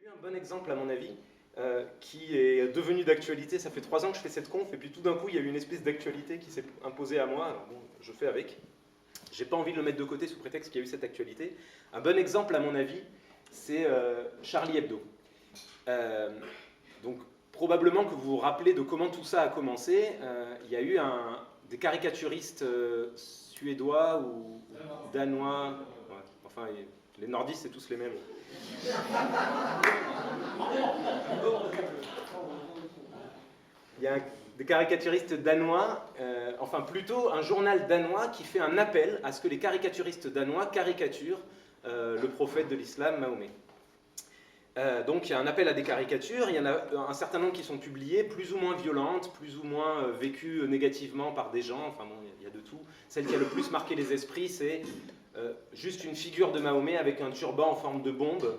eu un bon exemple, à mon avis, qui est devenu d'actualité. Ça fait 3 ans que je fais cette conf, et puis tout d'un coup, il y a eu une espèce d'actualité qui s'est imposée à moi. Alors, bon, je fais avec. J'ai pas envie de le mettre de côté sous prétexte qu'il y a eu cette actualité. Un bon exemple, à mon avis, c'est Charlie Hebdo. Donc, probablement que vous vous rappelez de comment tout ça a commencé. Il y a eu des caricaturistes suédois ou danois. Ouais, enfin, les nordistes, c'est tous les mêmes. Il y a des caricaturistes danois, enfin plutôt un journal danois qui fait un appel à ce que les caricaturistes danois caricaturent le prophète de l'islam, Mahomet. Donc il y a un appel à des caricatures, il y en a un certain nombre qui sont publiées, plus ou moins violentes, plus ou moins vécues négativement par des gens, enfin bon, il y a de tout. Celle qui a le plus marqué les esprits, c'est juste une figure de Mahomet avec un turban en forme de bombe,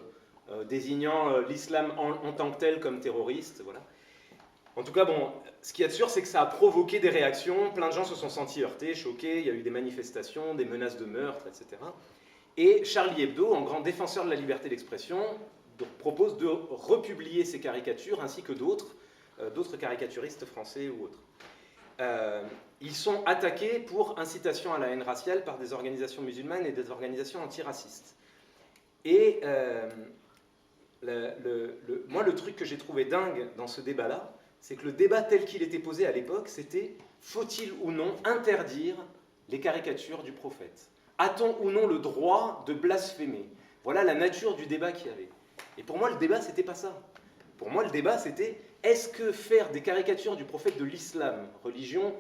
désignant l'islam en tant que tel comme terroriste, voilà. En tout cas, bon, ce qu'il y a de sûr, c'est que ça a provoqué des réactions, plein de gens se sont sentis heurtés, choqués, il y a eu des manifestations, des menaces de meurtre, etc. Et Charlie Hebdo, en grand défenseur de la liberté d'expression, propose de republier ces caricatures, ainsi que d'autres caricaturistes français ou autres. Ils sont attaqués pour incitation à la haine raciale par des organisations musulmanes et des organisations antiracistes. Et moi, le truc que j'ai trouvé dingue dans ce débat-là, c'est que le débat tel qu'il était posé à l'époque, c'était faut-il ou non interdire les caricatures du prophète? A-t-on ou non le droit de blasphémer? Voilà la nature du débat qu'il y avait. Et pour moi, le débat, c'était pas ça. Pour moi, le débat, c'était est-ce que faire des caricatures du prophète de l'islam, religion,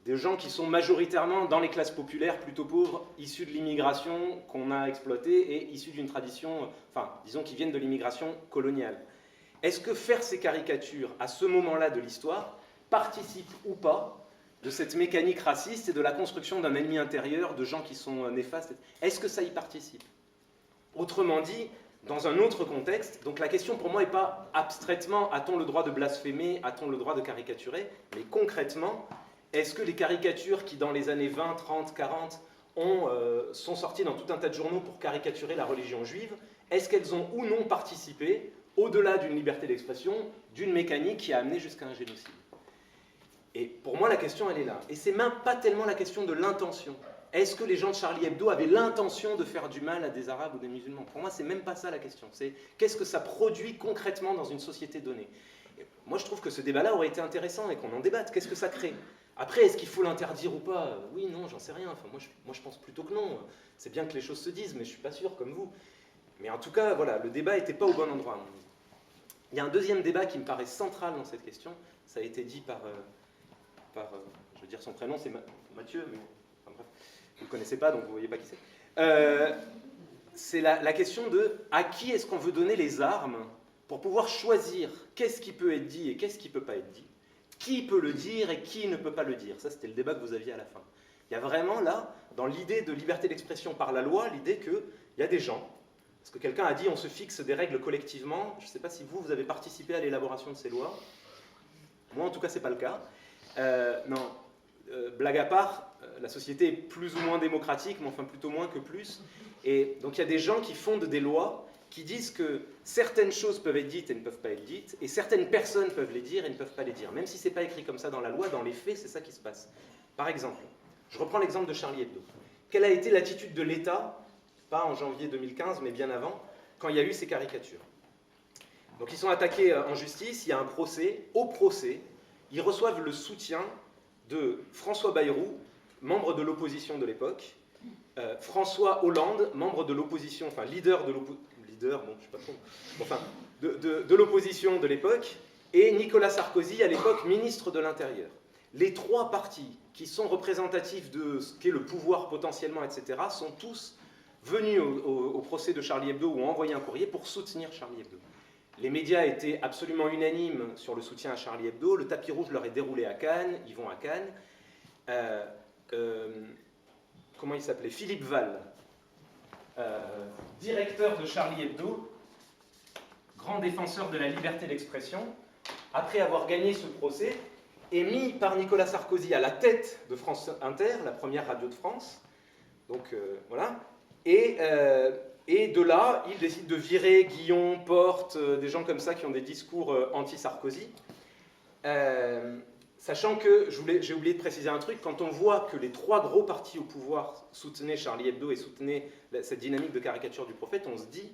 des gens qui sont majoritairement dans les classes populaires, plutôt pauvres, issus de l'immigration qu'on a exploitée et issus d'une tradition, enfin, disons, qui viennent de l'immigration coloniale. Est-ce que faire ces caricatures à ce moment-là de l'histoire participe ou pas de cette mécanique raciste et de la construction d'un ennemi intérieur, de gens qui sont néfastes? Est-ce que ça y participe? Autrement dit, dans un autre contexte, donc la question pour moi n'est pas abstraitement a-t-on le droit de blasphémer, a-t-on le droit de caricaturer, mais concrètement, est-ce que les caricatures qui dans les années 20, 30, 40 sont sorties dans tout un tas de journaux pour caricaturer la religion juive, est-ce qu'elles ont ou non participé, au-delà d'une liberté d'expression, d'une mécanique qui a amené jusqu'à un génocide? Et pour moi la question elle est là, et c'est même pas tellement la question de l'intention. Est-ce que les gens de Charlie Hebdo avaient l'intention de faire du mal à des Arabes ou des musulmans? Pour moi, c'est même pas ça la question. C'est qu'est-ce que ça produit concrètement dans une société donnée? Et moi, je trouve que ce débat-là aurait été intéressant et qu'on en débatte. Qu'est-ce que ça crée? Après, est-ce qu'il faut l'interdire ou pas? Oui, non, j'en sais rien. Enfin, moi, je pense plutôt que non. C'est bien que les choses se disent, mais je suis pas sûr, comme vous. Mais en tout cas, voilà, le débat n'était pas au bon endroit. Il y a un deuxième débat qui me paraît central dans cette question. Ça a été dit par je veux dire son prénom, c'est Mathieu, mais enfin, bref. Vous ne le connaissez pas, donc vous ne voyez pas qui c'est. C'est la question de à qui est-ce qu'on veut donner les armes pour pouvoir choisir qu'est-ce qui peut être dit et qu'est-ce qui ne peut pas être dit. Qui peut le dire et qui ne peut pas le dire. Ça, c'était le débat que vous aviez à la fin. Il y a vraiment là, dans l'idée de liberté d'expression par la loi, l'idée qu'il y a des gens, parce que quelqu'un a dit on se fixe des règles collectivement. Je ne sais pas si vous avez participé à l'élaboration de ces lois. Moi, en tout cas, ce n'est pas le cas. Non. Blague à part, la société est plus ou moins démocratique, mais enfin plutôt moins que plus. Et donc il y a des gens qui fondent des lois qui disent que certaines choses peuvent être dites et ne peuvent pas être dites, et certaines personnes peuvent les dire et ne peuvent pas les dire. Même si ce n'est pas écrit comme ça dans la loi, dans les faits, c'est ça qui se passe. Par exemple, je reprends l'exemple de Charlie Hebdo. Quelle a été l'attitude de l'État, pas en janvier 2015, mais bien avant, quand il y a eu ces caricatures? Donc ils sont attaqués en justice, il y a un procès. Au procès, ils reçoivent le soutien de François Bayrou, membre de l'opposition de l'époque, François Hollande, membre de l'opposition, enfin leader de l'opposition, bon, je sais pas trop, enfin, de l'opposition de l'époque, et Nicolas Sarkozy, à l'époque, ministre de l'Intérieur. Les trois partis qui sont représentatifs de ce qu'est le pouvoir potentiellement, etc., sont tous venus au procès de Charlie Hebdo ou ont envoyé un courrier pour soutenir Charlie Hebdo. Les médias étaient absolument unanimes sur le soutien à Charlie Hebdo. Le tapis rouge leur est déroulé à Cannes. Ils vont à Cannes. Comment il s'appelait? Philippe Val, directeur de Charlie Hebdo, grand défenseur de la liberté d'expression, après avoir gagné ce procès, est mis par Nicolas Sarkozy à la tête de France Inter, la première radio de France. Donc voilà. Et Et de là, il décide de virer Guillon, Porte, des gens comme ça qui ont des discours anti-Sarkozy. Sachant que, j'ai oublié de préciser un truc, quand on voit que les 3 gros partis au pouvoir soutenaient Charlie Hebdo et soutenaient cette dynamique de caricature du prophète, on se dit,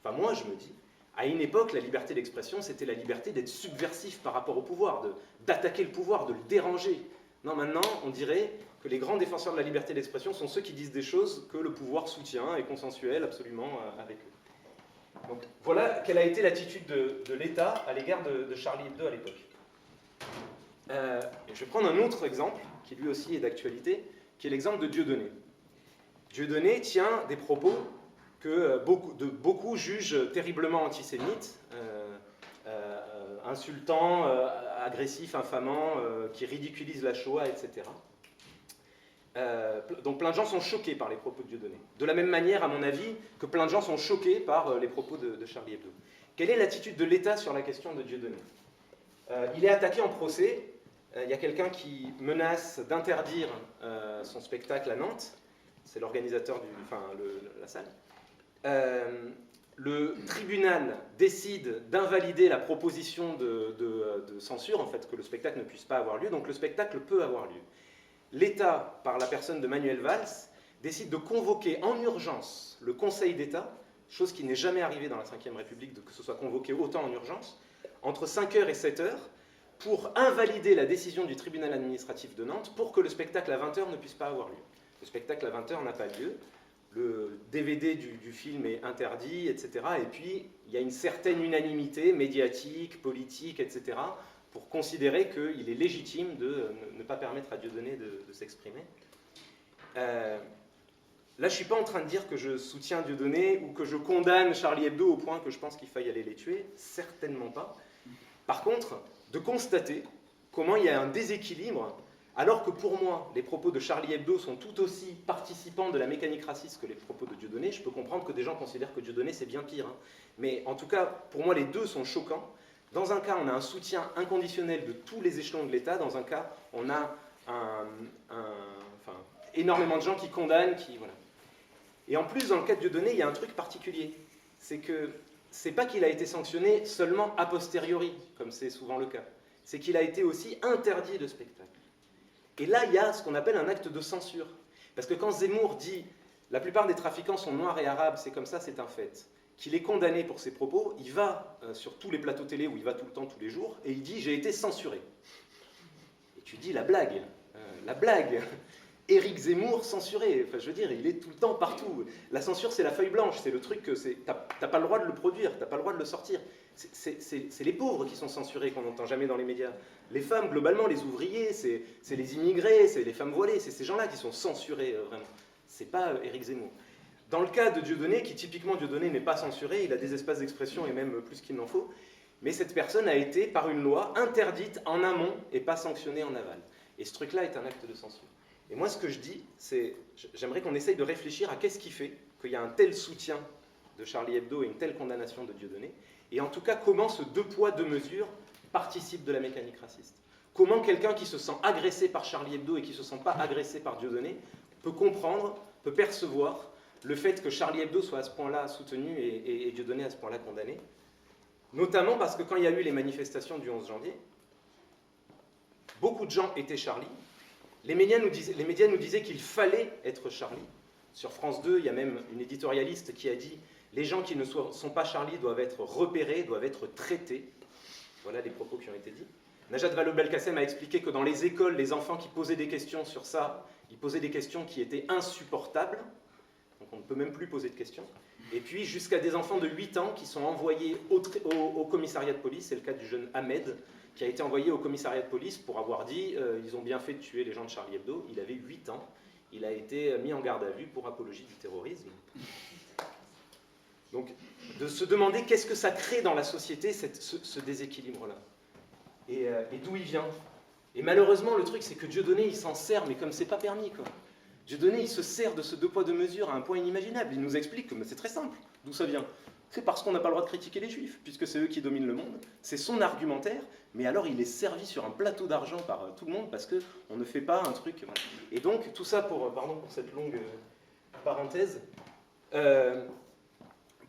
enfin moi je me dis, à une époque, la liberté d'expression, c'était la liberté d'être subversif par rapport au pouvoir, d'attaquer le pouvoir, de le déranger. Non, maintenant, on dirait que les grands défenseurs de la liberté d'expression sont ceux qui disent des choses que le pouvoir soutient et consensuel absolument avec eux. Donc voilà quelle a été l'attitude de l'État à l'égard de Charlie Hebdo à l'époque. Je vais prendre un autre exemple, qui lui aussi est d'actualité, qui est l'exemple de Dieudonné. Dieudonné tient des propos que beaucoup jugent terriblement antisémites, insultants, agressifs, infamants, qui ridiculisent la Shoah, etc. Donc plein de gens sont choqués par les propos de Dieudonné. De la même manière, à mon avis, que plein de gens sont choqués par les propos de Charlie Hebdo. Quelle est l'attitude de l'État sur la question de Dieudonné? Il est attaqué en procès. Il y a quelqu'un qui menace d'interdire son spectacle à Nantes. C'est l'organisateur, la salle. Le tribunal décide d'invalider la proposition de censure, en fait, que le spectacle ne puisse pas avoir lieu, donc le spectacle peut avoir lieu. L'État, par la personne de Manuel Valls, décide de convoquer en urgence le Conseil d'État, chose qui n'est jamais arrivée dans la Ve République, que ce soit convoqué autant en urgence, entre 5h et 7h, pour invalider la décision du tribunal administratif de Nantes pour que le spectacle à 20h ne puisse pas avoir lieu. Le spectacle à 20h n'a pas lieu, le DVD du film est interdit, etc. Et puis, il y a une certaine unanimité médiatique, politique, etc., pour considérer qu'il est légitime de ne pas permettre à Dieudonné de s'exprimer. Là, je ne suis pas en train de dire que je soutiens Dieudonné ou que je condamne Charlie Hebdo au point que je pense qu'il faille aller les tuer, certainement pas. Par contre, de constater comment il y a un déséquilibre, alors que pour moi, les propos de Charlie Hebdo sont tout aussi participants de la mécanique raciste que les propos de Dieudonné. Je peux comprendre que des gens considèrent que Dieudonné c'est bien pire, hein. Mais en tout cas, pour moi, les deux sont choquants. Dans un cas, on a un soutien inconditionnel de tous les échelons de l'État. Dans un cas, on a énormément de gens qui condamnent, voilà. Et en plus, dans le cas de Dieudonné, il y a un truc particulier. C'est que c'est pas qu'il a été sanctionné seulement a posteriori, comme c'est souvent le cas. C'est qu'il a été aussi interdit de spectacle. Et là, il y a ce qu'on appelle un acte de censure. Parce que quand Zemmour dit « la plupart des trafiquants sont noirs et arabes, c'est comme ça, c'est un fait », qu'il est condamné pour ses propos, il va sur tous les plateaux télé où il va tout le temps, tous les jours, et il dit « j'ai été censuré ». Et tu dis « la blague, Éric Zemmour censuré ». Enfin, je veux dire, il est tout le temps partout. La censure, c'est la feuille blanche, c'est le truc que t'as pas le droit de le produire, t'as pas le droit de le sortir. C'est les pauvres qui sont censurés, qu'on n'entend jamais dans les médias. Les femmes, globalement, les ouvriers, c'est les immigrés, c'est les femmes voilées, c'est ces gens-là qui sont censurés, vraiment. C'est pas Éric Zemmour. Dans le cas de Dieudonné, qui typiquement Dieudonné n'est pas censuré, il a des espaces d'expression et même plus qu'il n'en faut, mais cette personne a été, par une loi, interdite en amont et pas sanctionnée en aval. Et ce truc-là est un acte de censure. Et moi, ce que je dis, c'est, j'aimerais qu'on essaye de réfléchir à qu'est-ce qui fait qu'il y a un tel soutien de Charlie Hebdo et une telle condamnation de Dieudonné, et en tout cas, comment ce deux poids, deux mesures participe de la mécanique raciste. Comment quelqu'un qui se sent agressé par Charlie Hebdo et qui ne se sent pas agressé par Dieudonné peut comprendre, peut percevoir le fait que Charlie Hebdo soit à ce point-là soutenu et Dieudonné à ce point-là condamné. Notamment parce que quand il y a eu les manifestations du 11 janvier, beaucoup de gens étaient Charlie. Les médias nous disaient qu'il fallait être Charlie. Sur France 2, il y a même une éditorialiste qui a dit « Les gens qui ne sont pas Charlie doivent être repérés, doivent être traités ». Voilà les propos qui ont été dits. Najat Vallaud-Belkacem a expliqué que dans les écoles, les enfants qui posaient des questions sur ça, ils posaient des questions qui étaient insupportables. Donc on ne peut même plus poser de questions. Et puis jusqu'à des enfants de 8 ans qui sont envoyés au commissariat de police. C'est le cas du jeune Ahmed, qui a été envoyé au commissariat de police pour avoir dit ils ont bien fait de tuer les gens de Charlie Hebdo. Il avait 8 ans. Il a été mis en garde à vue pour apologie du terrorisme. Donc, de se demander qu'est-ce que ça crée dans la société, ce déséquilibre-là. Et d'où il vient. Et malheureusement, le truc, c'est que Dieudonné, il s'en sert, mais comme c'est pas permis, quoi. Dieudonné, il se sert de ce deux poids, deux mesures à un point inimaginable. Il nous explique que c'est très simple. D'où ça vient? C'est parce qu'on n'a pas le droit de critiquer les juifs, puisque c'est eux qui dominent le monde. C'est son argumentaire, mais alors il est servi sur un plateau d'argent par tout le monde, parce qu'on ne fait pas un truc... Voilà. Et donc, tout ça pardon pour cette longue parenthèse,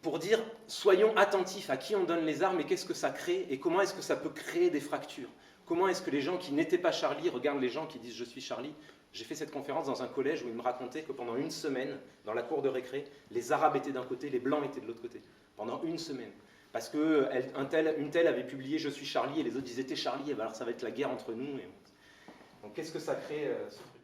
pour dire, soyons attentifs à qui on donne les armes et qu'est-ce que ça crée et comment est-ce que ça peut créer des fractures. Comment est-ce que les gens qui n'étaient pas Charlie regardent les gens qui disent « je suis Charlie ». J'ai fait cette conférence dans un collège où il me racontait que pendant une semaine, dans la cour de récré, les Arabes étaient d'un côté, les Blancs étaient de l'autre côté. Pendant une semaine. Parce qu'une telle avait publié « je suis Charlie » et les autres disaient « t'es Charlie », alors ça va être la guerre entre nous. Donc qu'est-ce que ça crée ce truc ?